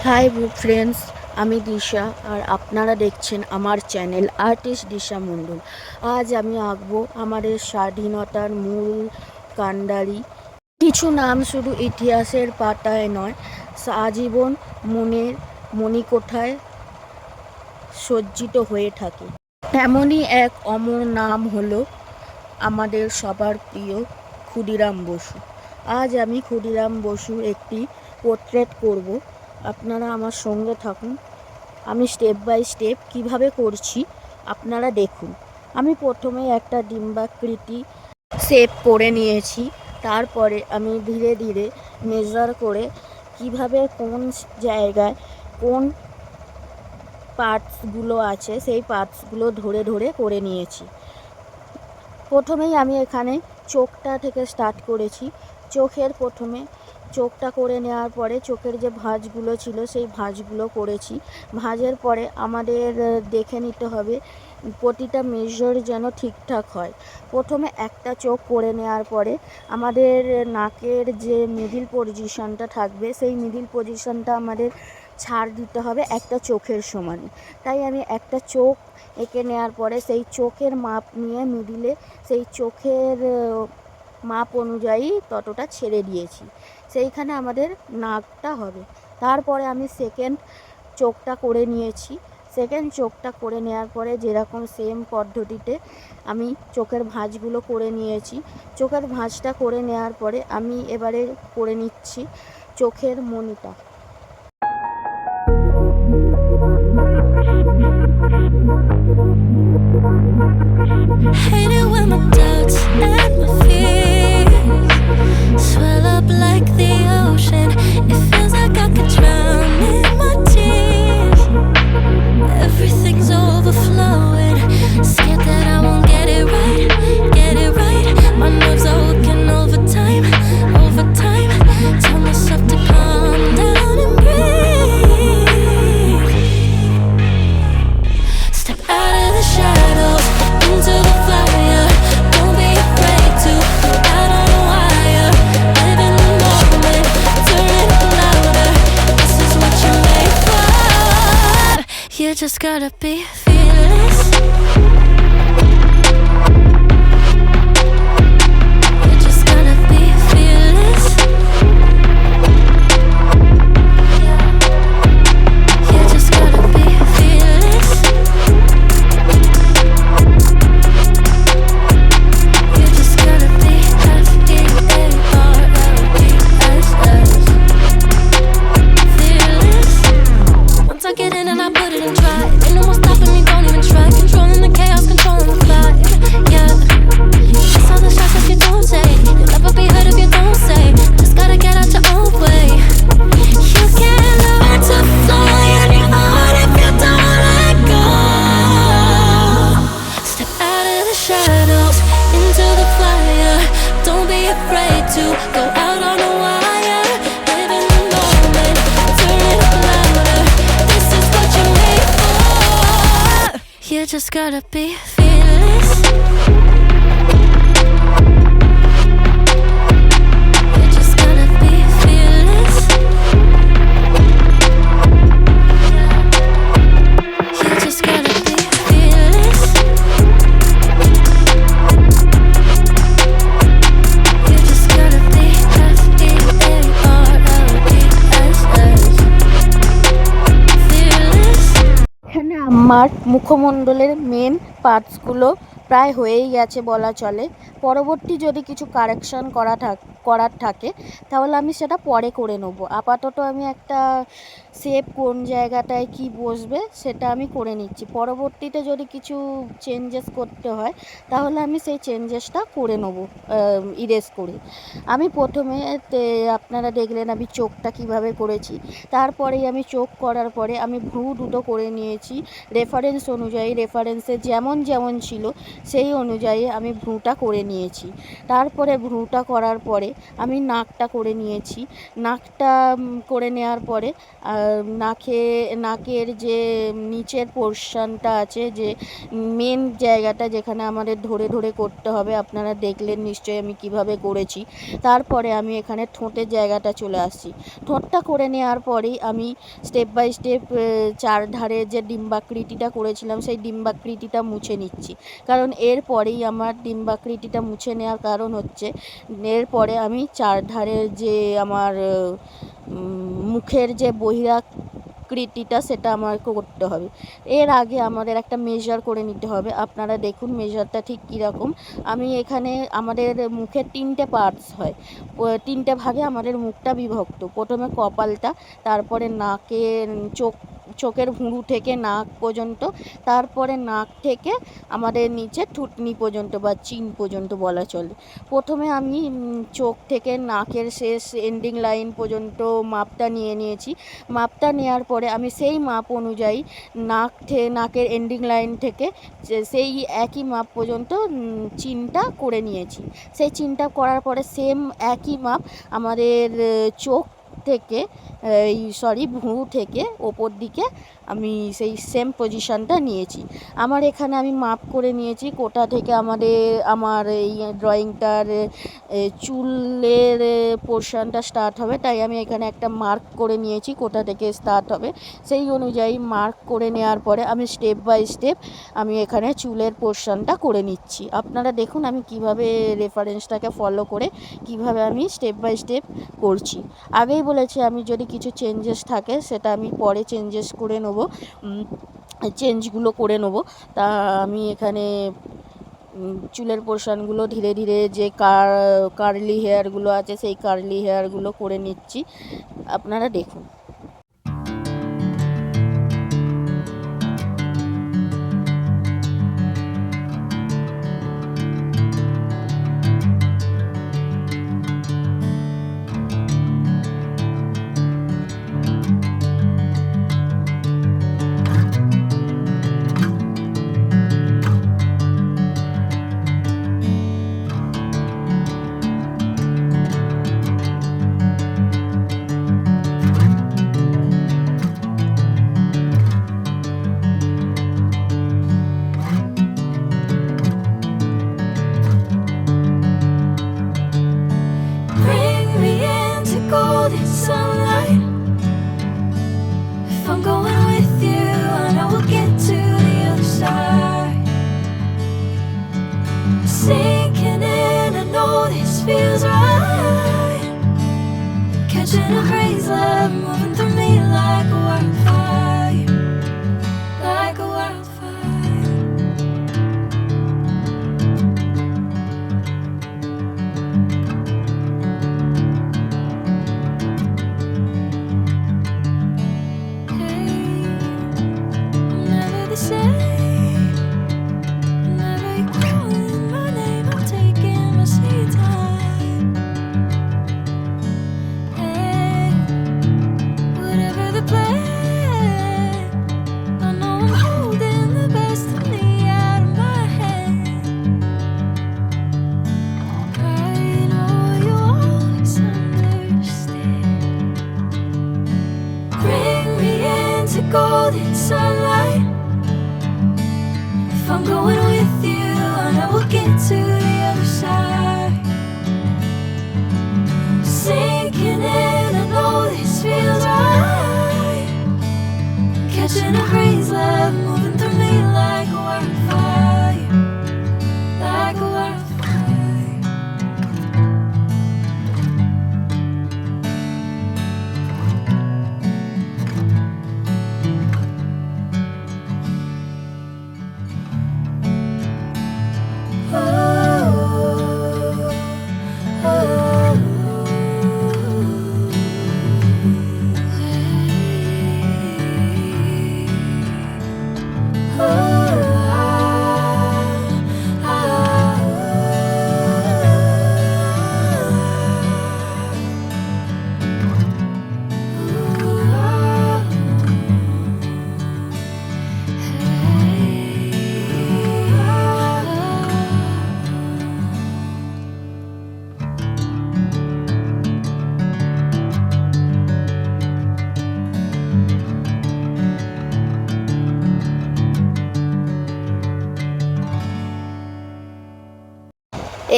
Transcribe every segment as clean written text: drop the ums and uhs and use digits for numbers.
Hi friends, আমি দিশা আর আপনারা দেখছেন আমার চ্যানেল আর্টিস্ট দিশা মণ্ডল। আজ আমি আঁকবো আমাদের স্বাধীনতার মূল কাণ্ডারি। কিছু নাম শুধু ইতিহাসের পাতায় নয়, আজীবন মনের মণিকোঠায় সজ্জিত হয়ে থাকে। এমনই এক অমর নাম হলো আমাদের সবার প্রিয় ক্ষুদিরাম বসু। আজ আমি ক্ষুদিরাম বসুর একটি পোর্ট্রেট করব। আপনারা আমার সঙ্গে থাকুন। আমি স্টেপ বাই স্টেপ কিভাবে করছি আপনারা দেখুন। আমি প্রথমে একটা ডিম্বাকৃতি শেপ করে নিয়েছি। তারপরে আমি ধীরে ধীরে মেজার করে কিভাবে কোন জায়গায় কোন পার্টসগুলো আছে সেই পার্টসগুলো ধরে ধরে করে নিয়েছি। প্রথমেই আমি এখানে চোখটা থেকে স্টার্ট করেছি। প্রথমে চোখটা করে নেওয়ার পরে চোখের যে ভাঁজগুলো ছিল সেই ভাঁজগুলো করেছি। ভাঁজের পরে আমাদের দেখে নিতে হবে প্রতিটা মেজার যেন ঠিকঠাক হয়। প্রথমে একটা চোখ করে নেওয়ার পরে আমাদের নাকের যে মিডিল পজিশনটা থাকবে সেই মিডিল পজিশনটা আমাদের ছাড় দিতে হবে একটা চোখের সমান। তাই আমি একটা চোখ এঁকে নেওয়ার পরে সেই চোখের মাপ নিয়ে মিডিলে সেই চোখের মাপ অনুযায়ী ততটা ছেড়ে দিয়েছি। সেইখানে আমাদের নাকটা হবে। তারপরে আমি সেকেন্ড চোখটা করে নিয়েছি। সেকেন্ড চোখটা করে নেওয়ার পরে যেরকম সেম পদ্ধতিতে আমি চোখের ভাঁজগুলো করে নিয়েছি। চোখের ভাঁজটা করে নেওয়ার পরে আমি এবারে করে নিচ্ছি চোখের মণিটা। Hate it when my doubts and my fears swell up like the ocean. It feels like I could drown in my tears. Everything's overflowing. Scared that I won't get it right, get it right. My nerves are working overtime, overtime. Tell myself to calm down and breathe. Step out of the shadows into the fire. Don't be afraid to go out on a wire. Live in the moment, turn it up louder. This is what you're made for. You just gotta be fearless. You just gotta be fearless. You just gotta be fearless. You just gotta be fearless. Once I get in and I put it in drive, ain't no more stopping me, don't even try. Controlling the chaos, controlling the vibe. Yeah, that's all the shots that you don't say. You'll never be heard if you don't say. Just gotta get out your own way. You can't learn to fly on your own if you don't let go. Step out of the shadows into the fire. Don't be afraid to go out on a wire. Live in the moment, turn it up louder. This is what you're made for. You just gotta be fearless. You just gotta be fearless. You just gotta be fearless. You just gotta be fearless. এখানে আমার মুখমণ্ডলের main পার্টসগুলো প্রায় হয়েই গেছে বলা চলে। পরবর্তী যদি কিছু কারেকশন করার থাকে তাহলে আমি সেটা পরে করে নেবো। আপাতত আমি একটা শেপ কোন জায়গাটায় কি বসবে সেটা আমি করে নিচ্ছি। পরবর্তীতে যদি কিছু চেঞ্জেস করতে হয় তাহলে আমি সেই চেঞ্জেসটা করে নেবো ইরেজ করে। আমি প্রথমে আপনারা দেখলেন আমি চোখটা কিভাবে করেছি। তারপরেই আমি চোখ করার পরে আমি ভ্রু দুটো করে নিয়েছি রেফারেন্স অনুযায়ী। রেফারেন্সে যেমন যেমন ছিল সেই অনুযায়ী আমি ভ্রুটা করে নিয়েছি। তারপরে ভ্রুটা করার পরে আমি নাকটা করে নিয়েছি। নাকটা করে নেওয়ার পরে নাকের যে নিচের পোর্শনটা আছে, যে মেন জায়গাটা যেখানে আমাদের ধরে ধরে করতে হবে, আপনারা দেখলেন নিশ্চয়ই আমি কিভাবে করেছি। তারপরে আমি এখানে ঠোঁটের জায়গাটা চলে আসছি। ঠোঁটটা করে নেওয়ার পরেই আমি স্টেপ বাই স্টেপ চারধারে যে ডিম্বাকৃতিটা করেছিলাম সেই ডিম্বাকৃতিটা মুছে নিচ্ছি। কারণ এরপরেই আমার ডিম্বাকৃতিটা মুছে নেওয়ার কারণ হচ্ছে এরপরে আমি চারধারের যে আমার মুখের যে বহিরাকৃতিটা সেটা আমাকে করতে হবে। এর আগে আমাদের একটা মেজার করে নিতে হবে। আপনারা দেখুন মেজারটা ঠিক কীরকম। আমি এখানে আমাদের মুখের 3টে পার্টস হয়, 3টে ভাগে আমাদের মুখটা বিভক্ত। প্রথমে কপালটা, তারপরে নাকের চোখের ভুরু থেকে নাক পর্যন্ত, তারপরে নাক থেকে আমাদের নিচে থুতনি পর্যন্ত বা চিন পর্যন্ত বলা চলে। প্রথমে আমি চোখ থেকে নাকের শেষ এন্ডিং লাইন পর্যন্ত মাপটা নিয়ে নিয়েছি। মাপটা নেওয়ার পরে আমি সেই মাপ অনুযায়ী নাকের এন্ডিং লাইন থেকে সেই একই মাপ পর্যন্ত চিনটা করে নিয়েছি। সেই চিনটা করার পরে সেম একই মাপ আমাদের চোখ থেকে ভুরু থেকে ওপর দিকে আমি সেই সেম পজিশনটা নিয়েছি। আমার এখানে আমি মাপ করে নিয়েছি কোটা থেকে আমার এই ড্রয়িংটার চুলের পোর্শনটা স্টার্ট হবে, তাই আমি এখানে একটা মার্ক করে নিয়েছি কোটা থেকে স্টার্ট হবে। সেই অনুযায়ী মার্ক করে নেওয়ার পরে আমি স্টেপ বাই স্টেপ আমি এখানে চুলের পোর্শনটা করে নিচ্ছি। আপনারা দেখুন আমি কিভাবে রেফারেন্সটাকে ফলো করে কিভাবে আমি স্টেপ বাই স্টেপ করছি। আগেই বলেছি আমি যদি কিছু চেঞ্জেস থাকে সেটা আমি পরে চেঞ্জগুলো করে নেবো। তা আমি এখানে চুলের পোর্শনগুলো ধীরে ধীরে যে কার্লি হেয়ারগুলো আছে সেই কার্লি হেয়ারগুলো করে নিচ্ছি। আপনারা দেখুন। Bring me into golden sunlight. If I'm going with you, I know we'll get to the other side. Sinking in, I know this feels right. Catching a crazy love moving through me like a wildfire, like a wildfire. Never the same. Whenever you're calling my name, I'm taking my sweet time. Hey, whatever the plan, I know I'm holding the best of me out of my hand. I know you always understand. Bring me into golden sunlight. If I'm going with you, I know we'll get to the other side. Sinking in, I know this feels right. Catching a crazy love moving through me like a wildfire, like a wildfire. Oh, oh, oh.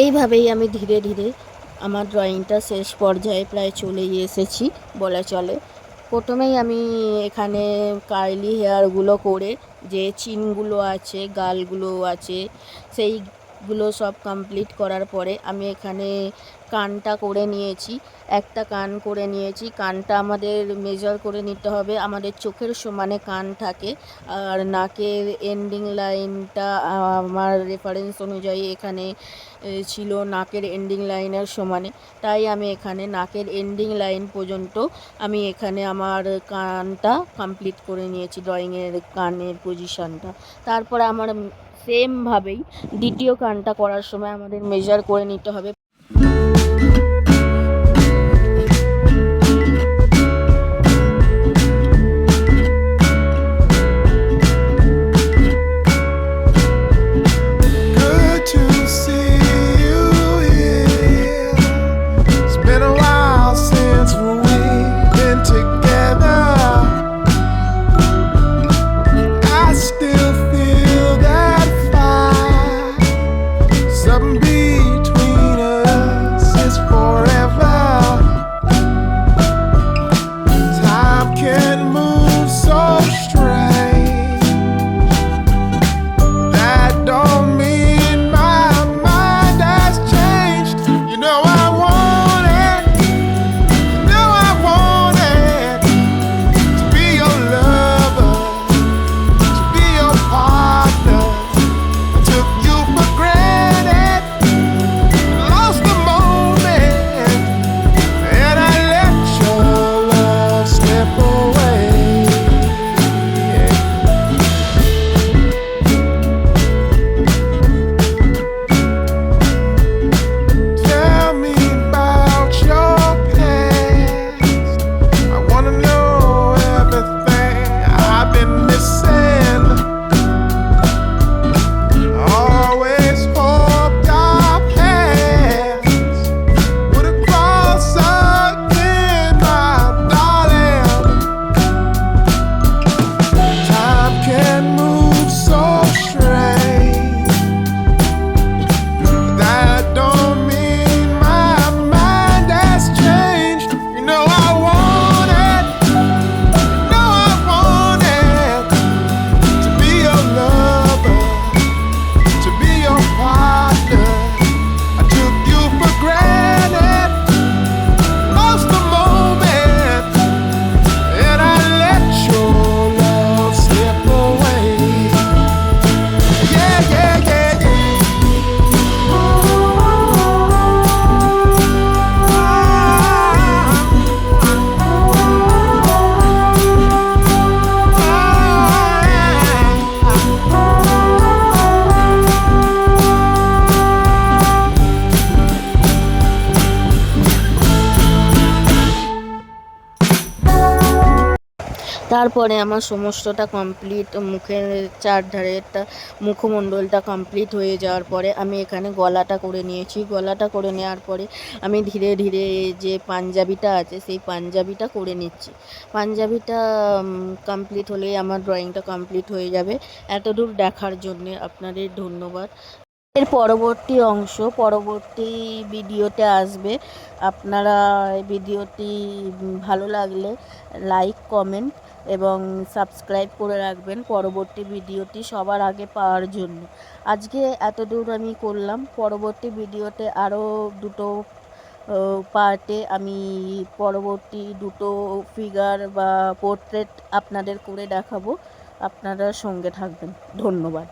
এইভাবেই আমি ধীরে ধীরে আমার ড্রয়িংটা শেষ পর্যায়ে প্রায় চলেই এসেছি বলা চলে। প্রথমেই আমি এখানে কার্লি হেয়ারগুলো করে যে চিনগুলো আছে, গালগুলো আছে, সেইগুলো সব কমপ্লিট করার পরে আমি এখানে কানটা করে নিয়েছি। একটা কান করে নিয়েছি। কানটা আমাদের মেজার করে নিতে হবে, আমাদের চোখের সমানে কান থাকে। আর নাকের এন্ডিং লাইনটা আমার রেফারেন্স অনুযায়ী এখানে ছিল নাকের এন্ডিং লাইনের সমানে, তাই আমি এখানে নাকের এন্ডিং লাইন পর্যন্ত আমি এখানে আমার কানটা কমপ্লিট করে নিয়েছি, ড্রয়িংয়ের কানের পজিশনটা। তারপরে আমার সেমভাবেই দ্বিতীয় কানটা করার সময় আমাদের মেজার করে নিতে হবে। Good to see you here. It's been a while since we've been together. I still feel that fire. Something between us is forever. Time can move so strange. That don't mean my mind has changed. You know I want it. You know I want it. To be your lover, to be your partner. I took you for granted, lost the moment, and I let your love slip away. Tell me about your past. I wanna know everything I've been missing. Always hoped our paths would have crossed again, my darling. Time can move so strange. That don't mean my mind has changed. You know I want it. You know I want it. To be your lover, to be your partner. I took you for granted, lost the moment, and I let your love slip away. Yeah, yeah, yeah, তারপরে আমার সমস্তটা complete, মুখের চারধারেরটা মুখমণ্ডলটা complete হয়ে যাওয়ার পরে আমি এখানে গলাটা করে নিয়েছি। গলাটা করে নেওয়ার পরে আমি ধীরে ধীরে যে পাঞ্জাবিটা আছে সেই পাঞ্জাবিটা করে নিচ্ছি। পাঞ্জাবিটা কমপ্লিট হলেই আমার ড্রয়িংটা কমপ্লিট হয়ে যাবে। এতদূর দেখার জন্যে আপনাদের ধন্যবাদ। এর পরবর্তী অংশ পরবর্তী ভিডিওতে আসবে। আপনারা এই ভিডিওটি ভালো লাগলে লাইক, কমেন্ট এবং সাবস্ক্রাইব করে রাখবেন পরবর্তী ভিডিওটি সবার আগে পাওয়ার জন্য। আজকে এতদূর আমি করলাম। পরবর্তী ভিডিওতে আরও দুটো পার্টে আমি পরবর্তী দুটো ফিগার বা পোর্ট্রেট আপনাদের করে দেখাবো। আপনারা সঙ্গে থাকবেন। ধন্যবাদ।